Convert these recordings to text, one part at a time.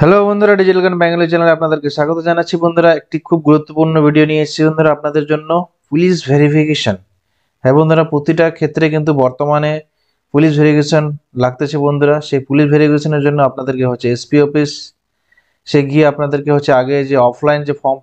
Hello বন্ধুরা, digital জ্ঞান বাঙালি চ্যানেলে আপনাদেরকে স্বাগত জানাচ্ছি। বন্ধুরা, একটি খুব গুরুত্বপূর্ণ ভিডিও নিয়ে এসেছি বন্ধুরা আপনাদের জন্য। Police verification. হ্যাঁ বন্ধুরা, প্রতিটা ক্ষেত্রে কিন্তু বর্তমানে পুলিশ ভেরিফিকেশন লাগতেছে বন্ধুরা। সেই পুলিশ ভেরিফিকেশনের জন্য আপনাদেরকে হচ্ছে এসপি অফিস সে গিয়ে আপনাদেরকে হচ্ছে আগে যে অফলাইন যে ফর্ম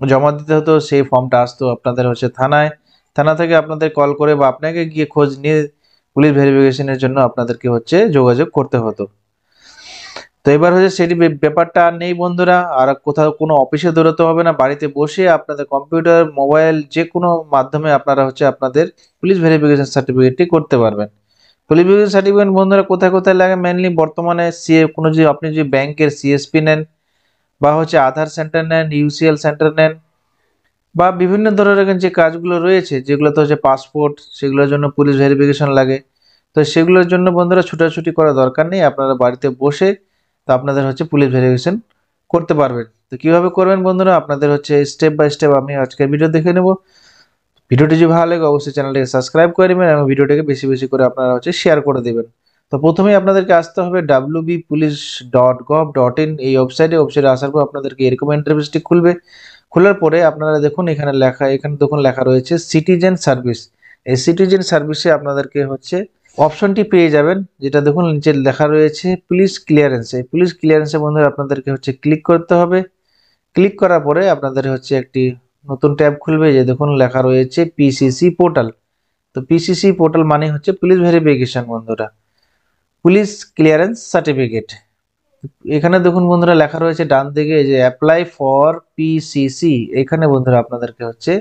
জমা দিতে হতো, সেই ফর্মটা আসতো আপনাদের হচ্ছে থানায়। থানা থেকে আপনাদের কল করে বা আপনাকে গিয়ে খোঁজ নিয়ে পুলিশ ভেরিফিকেশনের জন্য আপনাদেরকে হচ্ছে যোগাযোগ করতে হতো। তো এবার হচ্ছে সেটি ব্যাপারটা আর নেই বন্ধুরা। আর কোথাও কোনো অফিসে দৌড়াতে হবে না, বাড়িতে বসে আপনাদের কম্পিউটার মোবাইল যে কোনো মাধ্যমে আপনারা হচ্ছে আপনাদের পুলিশ ভেরিফিকেশন সার্টিফিকেটটি করতে পারবেন। পুলিশ ভেরিফিকেশন সার্টিফিকেট বন্ধুরা কোথায় কোথায় লাগে মেনলি বর্তমানে কোনো যে আপনি যদি ব্যাংকের সিএসপি নেন বা হচ্ছে আধার সেন্টার নেন, ইউসিএল সেন্টার নেন, বা বিভিন্ন ধরনের যে কাজগুলো রয়েছে যেগুলোতে হচ্ছে পাসপোর্ট, সেগুলোর জন্য পুলিশ ভেরিফিকেশন লাগে। তো সেগুলোর জন্য বন্ধুরা ছুটাছুটি করা দরকার নেই, আপনারা বাড়িতে বসে তো আপনাদের হচ্ছে পুলিশ ভেরিফিকেশন করতে পারবেন। তো কিভাবে করবেন বন্ধুরা, আপনাদের হচ্ছে স্টেপ বাই স্টেপ আমি আজকের ভিডিও দেখে নেব। ভিডিওটি যদি ভালো লাগে অবশ্যই চ্যানেলটিকে সাবস্ক্রাইব করে নেবেন এবং ভিডিওটিকে বেশি বেশি করে আপনারা হচ্ছে শেয়ার করে দেবেন। তো প্রথমেই আপনাদেরকে আসতে হবে wbpolice.gov.in এই ওয়েবসাইটে আসার পর আপনাদেরকে এরকম ইন্টারফেসটি খুলবে। খোলার পরে আপনারা দেখুন এখানে দেখুন লেখা রয়েছে সিটিজেন সার্ভিস। এই সিটিজেন সার্ভিসে আপনাদেরকে হচ্ছে অপশনটি পেয়ে যাবেন, যেটা দেখুন নিচে লেখা রয়েছে পুলিশ ক্লিয়ারেন্স। এই পুলিশ ক্লিয়ারেন্সে বন্ধুরা আপনাদেরকে হচ্ছে ক্লিক করতে হবে। ক্লিক করার পরে আপনাদের হচ্ছে একটি নতুন ট্যাব খুলবে, যে দেখুন লেখা রয়েছে পিসিসি পোর্টাল। তো পিসিসি পোর্টাল মানে হচ্ছে পুলিশ ভেরিফিকেশন বন্ধুরা, পুলিশ ক্লিয়ারেন্স সার্টিফিকেট। এখানে দেখুন বন্ধুরা লেখা রয়েছে ডান দিকে যে অ্যাপ্লাই ফর পিসিসি। এখানে বন্ধুরা আপনাদেরকে হচ্ছে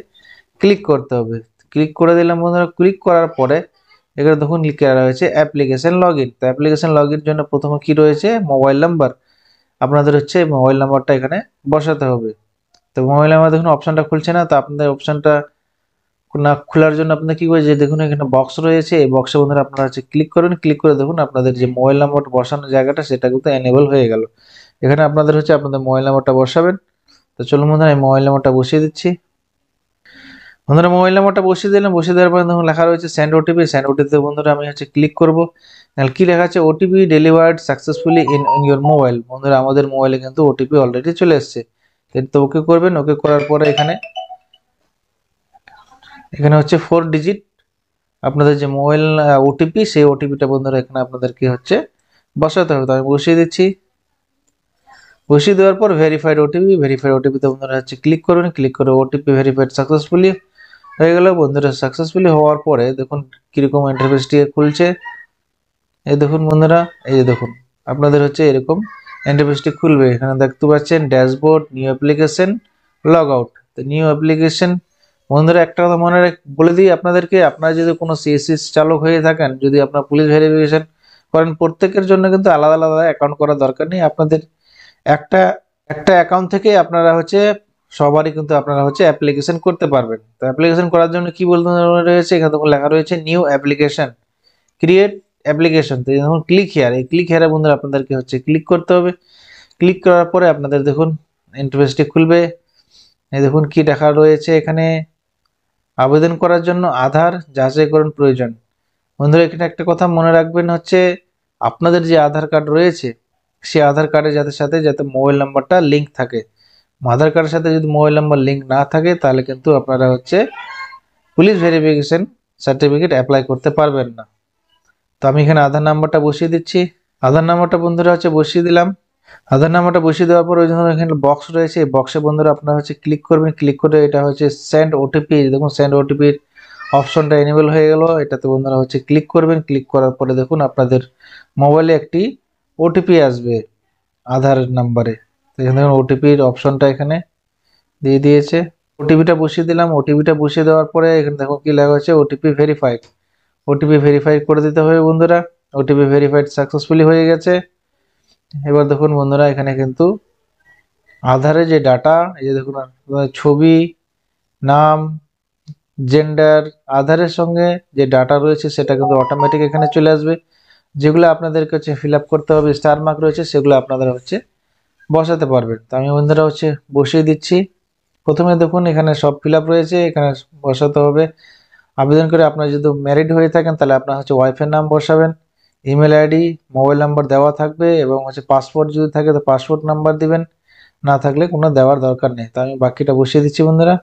ক্লিক করতে হবে। ক্লিক করে দিলাম বন্ধুরা। ক্লিক করার পরে এখানে দেখুন লিখে রয়েছে অ্যাপ্লিকেশন লগ ইন। তো অ্যাপ্লিকেশন লগ ইন জন্য প্রথমে কি রয়েছে মোবাইল নাম্বার। আপনাদের হচ্ছে মোবাইল নাম্বারটা এখানে বসাতে হবে। তো মোবাইল নাম্বার দেখুন অপশনটা খুলছে না, তো আপনাদের অপশনটা না খোলার জন্য আপনাদের কি করে, যে দেখুন এখানে বক্স রয়েছে, এই বক্সে বন্ধুরা আপনারা হচ্ছে ক্লিক করবেন। ক্লিক করে দেখুন আপনাদের যে মোবাইল নাম্বারটা বসানোর জায়গাটা সেটা কিন্তু এনেবল হয়ে গেল। এখানে আপনাদের হচ্ছে আপনাদের মোবাইল নাম্বারটা বসাবেন। তো চলুন বন্ধুরা আমি মোবাইল নাম্বারটা বসিয়ে দিচ্ছি। বন্ধুরা মোবাইল নাম্বারটা বসিয়ে দিলাম। বসিয়ে দেওয়ার পরে দেখুন লেখা রয়েছে সেন্ড ওটিপি। সেন্ড ওটিপিতে বন্ধুরা আমি হচ্ছে ক্লিক করব। কি লেখা আছে, OTP delivered successfully in your mobile. বন্ধুরা আমাদের মোবাইলে কিন্তু ওটিপি অলরেডি চলে এসেছে। তো ওকে করবেন। ওকে করার পরে এখানে এখানে হচ্ছে 4 ডিজিট আপনাদের যে মোবাইল ওটিপি, সেই ওটিপিটা বন্ধুরা এখানে আপনাদেরকে হচ্ছে বসাতে হবে। তো আমি বসিয়ে দিচ্ছি। বসিয়ে দেওয়ার পর ভেরিফাইড ওটিপিতে বন্ধুরা হচ্ছে ক্লিক করবেন। ক্লিক করে ওটিপি ভেরিফাইড সাকসেসফুলি হয়ে গেল বন্ধুরা। সাকসেসফুলি হওয়ার পরে দেখুন কিরকম ইন্টারফেসটি খুলছে। এই দেখুন বন্ধুরা, এই যে দেখুন আপনাদের হচ্ছে এরকম ইন্টারফেসটি খুলবে। এখানে দেখতে পাচ্ছেন dashboard, new application, log out. তো নিউ অ্যাপ্লিকেশন বন্ধুরা একটা কথা মনে বলে দিই আপনাদেরকে, আপনারা যদি কোনো সিএসসি চালক হয়ে থাকেন, যদি আপনার পুলিশ ভেরিফিকেশন করেন, প্রত্যেকের জন্য কিন্তু আলাদা আলাদা অ্যাকাউন্ট করার দরকার নেই। আপনাদের একটা একটা অ্যাকাউন্ট থেকে আপনারা হচ্ছে সবারই কিন্তু আপনারা হচ্ছে অ্যাপ্লিকেশন করতে পারবেন। তো অ্যাপ্লিকেশন করার জন্য কি বলতে রয়েছে, এখানে দেখুন লেখা রয়েছে নিউ অ্যাপ্লিকেশন, ক্রিয়েট অ্যাপ্লিকেশন। তো দেখুন ক্লিক হেয়ার, এই ক্লিক হেয়ারে বন্ধুরা আপনাদেরকে হচ্ছে ক্লিক করতে হবে। ক্লিক করার পরে আপনাদের দেখুন ইন্টারফেসটি খুলবে। এই দেখুন কি দেখা রয়েছে এখানে, আবেদন করার জন্য আধার যাচাইকরণ প্রয়োজন। বন্ধুরা এখানে একটা কথা মনে রাখবেন হচ্ছে আপনাদের যে আধার কার্ড রয়েছে, সেই আধার কার্ডের সাথে যাতে মোবাইল নাম্বারটা লিঙ্ক থাকে। আধার কার্ডের সাথে যদি মোবাইল নাম্বার লিঙ্ক না থাকে তাহলে কিন্তু আপনারা হচ্ছে পুলিশ ভেরিফিকেশন সার্টিফিকেট অ্যাপ্লাই করতে পারবেন না। তো আমি এখানে আধার নাম্বারটা বসিয়ে দিচ্ছি। আধার নাম্বারটা বন্ধুরা হচ্ছে বসিয়ে দিলাম। আধার নাম্বারটা বসিয়ে দেওয়ার পর ওই জন্য এখানে বক্স রয়েছে, এই বক্সে বন্ধুরা আপনারা হচ্ছে ক্লিক করবেন। ক্লিক করে এটা হচ্ছে সেন্ড ওটিপি, দেখুন সেন্ড ওটিপির অপশনটা এনেবল হয়ে গেল। এটাতে বন্ধুরা হচ্ছে ক্লিক করবেন। ক্লিক করার পরে দেখুন আপনাদের মোবাইলে একটি ওটিপি আসবে আধার নাম্বারে। তো এখানে দেখুন ওটিপির অপশনটা এখানে দিয়ে দিয়েছে। ওটিপিটা বসিয়ে দিলাম। ওটিপিটা বসিয়ে দেওয়ার পরে এখানে দেখুন কি লেখা হচ্ছে ওটিপি ভেরিফাইড। ওটিপি ভেরিফাই করে দিতে হবে বন্ধুরা। ওটিপি ভেরিফাইড সাকসেসফুলি হয়ে গেছে। এবার দেখুন বন্ধুরা এখানে কিন্তু আধারে যে ডাটা, এই যে দেখুন ছবি, নাম, জেন্ডার, আধারের সঙ্গে যে ডাটা রয়েছে সেটা কিন্তু অটোমেটিক এখানে চলে আসবে। যেগুলো আপনাদেরকে হচ্ছে ফিল আপ করতে হবে, স্টার মার্ক রয়েছে সেগুলো আপনারা হচ্ছে বসাতে পারবেন। তো আমি বন্ধুরা হচ্ছে বসিয়ে দিচ্ছি। প্রথমে দেখুন এখানে সব ফিল আপ রয়েছে, এখানে বসাতে হবে। আবেদন করে আপনারা যদি ম্যারিড হয়ে থাকেন তাহলে আপনার হচ্ছে ওয়াইফের নাম বসাবেন। ইমেল আইডি, মোবাইল নাম্বার দেওয়া থাকবে এবং হচ্ছে পাসপোর্ট যদি থাকে তো পাসপোর্ট নাম্বার দিবেন, না থাকলে কোনো দেওয়ার দরকার নেই। তো আমি বাকিটা বসিয়ে দিচ্ছি বন্ধুরা।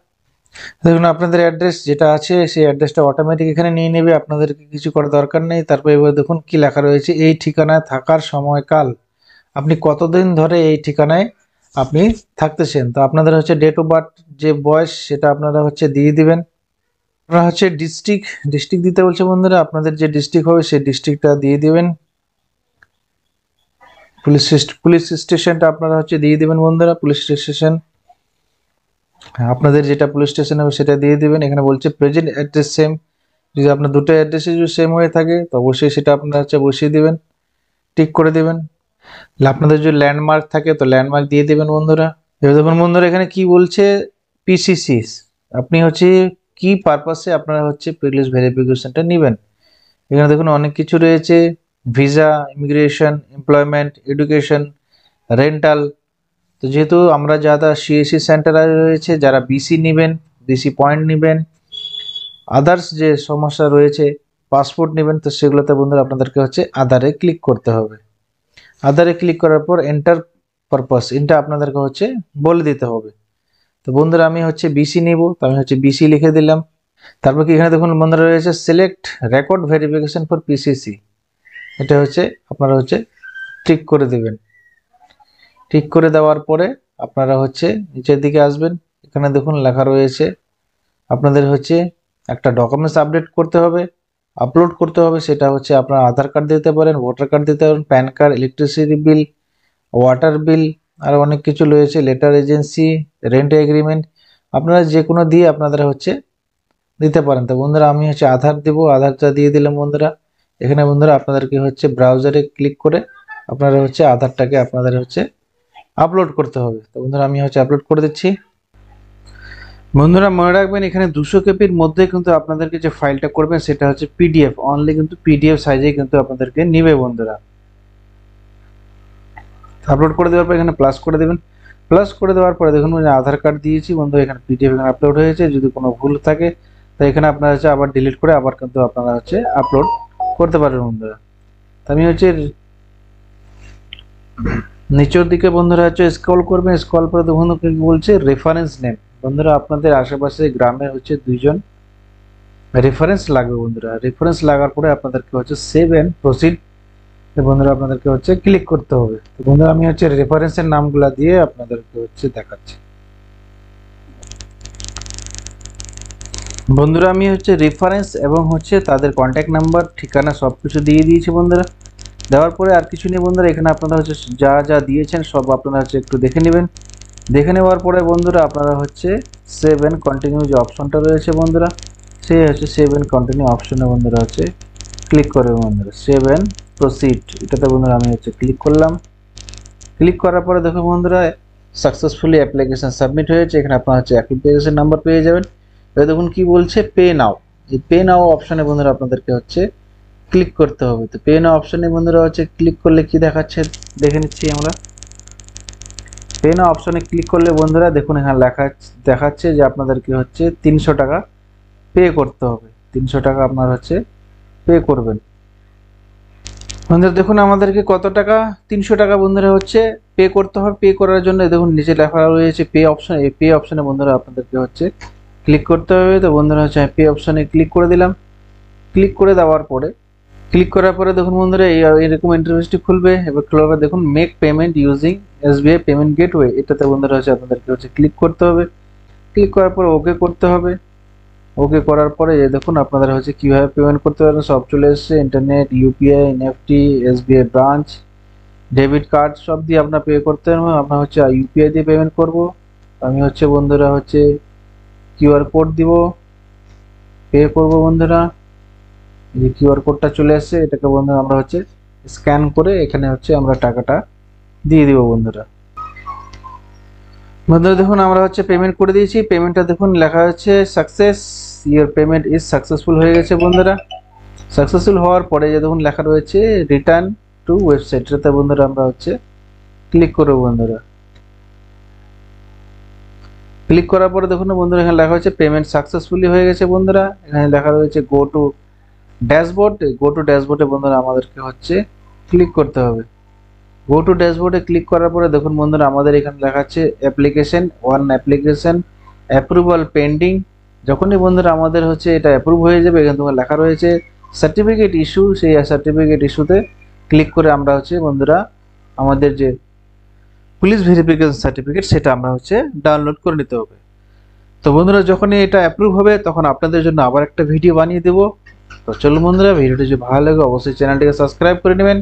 দেখুন আপনাদের অ্যাড্রেস যেটা আছে সেই অ্যাড্রেসটা অটোমেটিক এখানে নিয়ে নেবে, আপনাদেরকে কিছু করার দরকার নেই। তারপর এবার দেখুন কি লেখা রয়েছে, এই ঠিকানায় থাকার সময়কাল, আপনি কতদিন ধরে এই ঠিকানায় আপনি থাকতেছেন। তো আপনাদের হচ্ছে ডেট অফ বার্থ যে বয়স সেটা আপনারা হচ্ছে দিয়ে দিবেন। আপনারা হচ্ছে ডিস্ট্রিক্ট দিতে বলছে বন্ধুরা, আপনাদের যে ডিস্ট্রিক্ট হবে সেই ডিস্ট্রিক্টটা দিয়ে দিবেন। পুলিশ স্টেশনটা আপনারা হচ্ছে দিয়ে দিবেন বন্ধুরা, পুলিশ স্টেশন আপনাদের যেটা পুলিশ স্টেশন হবে সেটা দিয়ে দিবেন। এখানে বলছে প্রেজেন্ট অ্যাড্রেস সেম, যদি আপনার দুটো অ্যাড্রেসে যদি সেম হয়ে থাকে তো অবশ্যই সেটা আপনারা হচ্ছে বসিয়ে দিবেন, টিক করে দিবেন। আপনাদের যদি ল্যান্ডমার্ক থাকে তো ল্যান্ডমার্ক দিয়ে দিবেন বন্ধুরা। এবার দেখুন বন্ধুরা এখানে কি বলছে, পিসিসি, আপনি হচ্ছে কি পারপাসে আপনারা হচ্ছে পুলিশ ভেরিফিকেশনটা নেবেন। এখানে দেখুন অনেক কিছু রয়েছে, visa, immigration, employment, education, rental. তো যেহেতু আমরা যারা সিএসসি সেন্টার রয়েছে, যারা বিসি নেবেন, বিসি পয়েন্ট নেবেন, আদার্স যে সমস্যা রয়েছে, পাসপোর্ট নেবেন, তো সেগুলোতে বন্ধুরা আপনাদেরকে হচ্ছে আধারে ক্লিক করতে হবে। আধারে ক্লিক করার পর এন্টার পারপাস, এটা আপনাদেরকে হচ্ছে বলে দিতে হবে। তো বন্ধুরা আমি হচ্ছে বিসি নিব, তো আমি হচ্ছে বিসি লিখে দিলাম। তারপর কি এখানে দেখুন বন্ধুরা রয়েছে select record verification for PCC, এটা হচ্ছে আপনারা হচ্ছে টিক করে দেবেন। টিক করে দেওয়ার পরে আপনারা হচ্ছে নিচের দিকে আসবেন, এখানে দেখুন লেখা রয়েছে আপনাদের হচ্ছে একটা ডকুমেন্টস আপডেট করতে হবে, আপলোড করতে হবে। সেটা হচ্ছে আপনার আধার কার্ড দিতে পারেন, ভোটার কার্ড দিতে পারেন, PAN card, electricity bill, water bill, আর অনেক কিছু রয়েছে, লেটার এজেন্সি, রেন্ট এগ্রিমেন্ট, আপনারা যে কোনো দিয়ে আপনারা হচ্ছে দিতে পারেন। তো বন্ধুরা আমি হচ্ছে আধার দেবো, আধারটা দিয়ে দিলাম বন্ধুরা। এখানে বন্ধুরা আপনাদেরকে হচ্ছে ব্রাউজারে ক্লিক করে আপনারা হচ্ছে আধারটাকে আপনাদের হচ্ছে আপলোড করতে হবে। তো বন্ধুরা আমি হচ্ছে আপলোড করে দিচ্ছি। বন্ধুরা মনে রাখবেন এখানে 200 কেপির মধ্যে কিন্তু আপনাদেরকে যে ফাইলটা করবেন সেটা হচ্ছে পিডিএফ অনলি, কিন্তু পিডিএফ সাইজে কিন্তু আপনাদেরকে নিবে বন্ধুরা। আপলোড করে দেওয়ার পর এখানে প্লাস করে দেবেন। প্লাস করে দেওয়ার পরে দেখুন আধার কার্ড দিয়েছি বন্ধু, এখানে পিডিএফ এখানে আপলোড হয়েছে। যদি কোনো ভুল থাকে তো এখানে আপনারা হচ্ছে আবার ডিলিট করে আবার কিন্তু আপনারা হচ্ছে আপলোড করতে পারেন বন্ধুরা। তো আমি হচ্ছে নিচের দিকে বন্ধুরা হচ্ছে স্ক্রল করবেন, স্ক্রল করে দেখুন কি বলছে রেফারেন্স নেম। বন্ধুরা আপনাদের আশেপাশে গ্রামে হচ্ছে 2জন রেফারেন্স লাগবে বন্ধুরা। রেফারেন্স লাগার পরে আপনাদেরকে হচ্ছে সেভ এন্ড প্রসিড, বন্ধুরা আপনাদেরকে হচ্ছে ক্লিক করতে হবে। তো বন্ধুরা আমি হচ্ছে রেফারেন্সের নামগুলা দিয়ে আপনাদেরকে হচ্ছে দেখাচ্ছি। বন্ধুরা আমি হচ্ছে রেফারেন্স এবং হচ্ছে তাদের কন্ট্যাক্ট নাম্বার, ঠিকানা সবকিছু দিয়ে দিয়েছি বন্ধুরা। দেওয়ার পরে আর কিছু নেই বন্ধুরা, এখানে আপনারা হচ্ছে যা যা দিয়েছেন সব আপনারা হচ্ছে একটু দেখে নেবেন। দেখে নেওয়ার পরে বন্ধুরা আপনারা হচ্ছে সেভ এন্ড কন্টিনিউ যে অপশনটা রয়েছে বন্ধুরা, সেই হচ্ছে সেভ এন্ড কন্টিনিউ অপশনে বন্ধুরা হচ্ছে ক্লিক করবে বন্ধুরা, সেভ এন্ড প্রসিড, এটাতে বন্ধুরা আমি হচ্ছে ক্লিক করলাম। ক্লিক করার পরে দেখো বন্ধুরা সাকসেসফুলি অ্যাপ্লিকেশন সাবমিট হয়েছে। এখানে আপনার হচ্ছে অ্যাপ্লিকেশন নাম্বার পেয়ে যাবেন। এবার দেখুন কি বলছে পে নাও, এই পে নাও অপশনে বন্ধুরা আপনাদেরকে হচ্ছে ক্লিক করতে হবে। তো পে নাও অপশনে বন্ধুরা হচ্ছে ক্লিক করলে কি দেখাচ্ছে দেখে নিচ্ছি আমরা। পে নাও অপশনে ক্লিক করলে বন্ধুরা দেখুন এখানে লেখা দেখাচ্ছে যে আপনাদেরকে হচ্ছে 300 টাকা পে করতে হবে। 300 টাকা আপনার হচ্ছে পে করবেন বন্ধুরা। দেখুন আমাদেরকে কত টাকা, 300 টাকা বন্ধুরা হচ্ছে পে করতে হবে। পে করার জন্য দেখুন নিচে লেখা রয়েছে পে অপশন, এই পে অপশনে বন্ধুরা আপনাদেরকে হচ্ছে ক্লিক করতে হবে। তো বন্ধুরা হচ্ছে পে অপশনে ক্লিক করে দিলাম। ক্লিক করে দেওয়ার পরে ক্লিক করার পরে দেখুন বন্ধুরা এরকম ইন্টারফেসটি খুলবে। এবার খোলার দেখুন make payment using SBI payment gateway, এটাতে বন্ধুরা হচ্ছে আপনাদেরকে হচ্ছে ক্লিক করতে হবে। ক্লিক করার পরে ওকে করতে হবে। ওকে করার পরে দেখুন আপনারা হচ্ছে কিভাবে পেমেন্ট করতে পারবেন সব চলে এসেছে, internet, UPI, NFT, SBI branch, debit card সব দিয়ে আপনার পে করতে হবে। আমরা হচ্ছে ইউপিআই দিয়ে পেমেন্ট করব। আমি হচ্ছে বন্ধুরা হচ্ছে কিউআর কোড দিব, পে করব বন্ধুরা। এই কিউআর কোডটা চলে আসছে, এটাকে বন্ধুরা আমরা হচ্ছে স্ক্যান করে এখানে হচ্ছে আমরা টাকাটা দিয়ে দিব বন্ধুরা। বন্ধুরা দেখুন আমরা হচ্ছে পেমেন্ট করে দিয়েছি। পেমেন্টটা দেখুন লেখা হচ্ছে success, your payment is successful হয়ে গেছে বন্ধুরা। সাকসেসফুল হওয়ার পরে যে দেখুন লেখা রয়েছে রিটার্ন টু ওয়েবসাইট, এটাতে বন্ধুরা আমরা হচ্ছে ক্লিক করব বন্ধুরা। ক্লিক করার পরে দেখুন বন্ধুরা এখানে লেখা হচ্ছে পেমেন্ট সাকসেসফুলি হয়ে গেছে বন্ধুরা। এখানে লেখা রয়েছে go to dashboard, go to ড্যাশবোর্ডে বন্ধুরা আমাদেরকে হচ্ছে ক্লিক করতে হবে। গো টু ড্যাশবোর্ডে ক্লিক করার পরে দেখুন বন্ধুরা আমাদের এখানে লেখা আছে application one, application approval pending. যখনই বন্ধুরা আমাদের হচ্ছে এটা অ্যাপ্রুভ হয়ে যাবে, এখানে তোমার লেখা রয়েছে সার্টিফিকেট ইস্যু, সেই সার্টিফিকেট ইস্যুতে ক্লিক করে আমরা হচ্ছে বন্ধুরা আমাদের যে পুলিশ ভেরিফিকেশন সার্টিফিকেট সেটা আমরা হচ্ছে ডাউনলোড করে নিতে হবে। তো বন্ধুরা যখনই এটা অ্যাপ্রুভ হবে তখন আপনাদের জন্য আবার একটা ভিডিও বানিয়ে দেবো। তো চলুন বন্ধুরা, ভিডিওটি যদি ভালো লাগে অবশ্যই চ্যানেলটিকে সাবস্ক্রাইব করে নেবেন।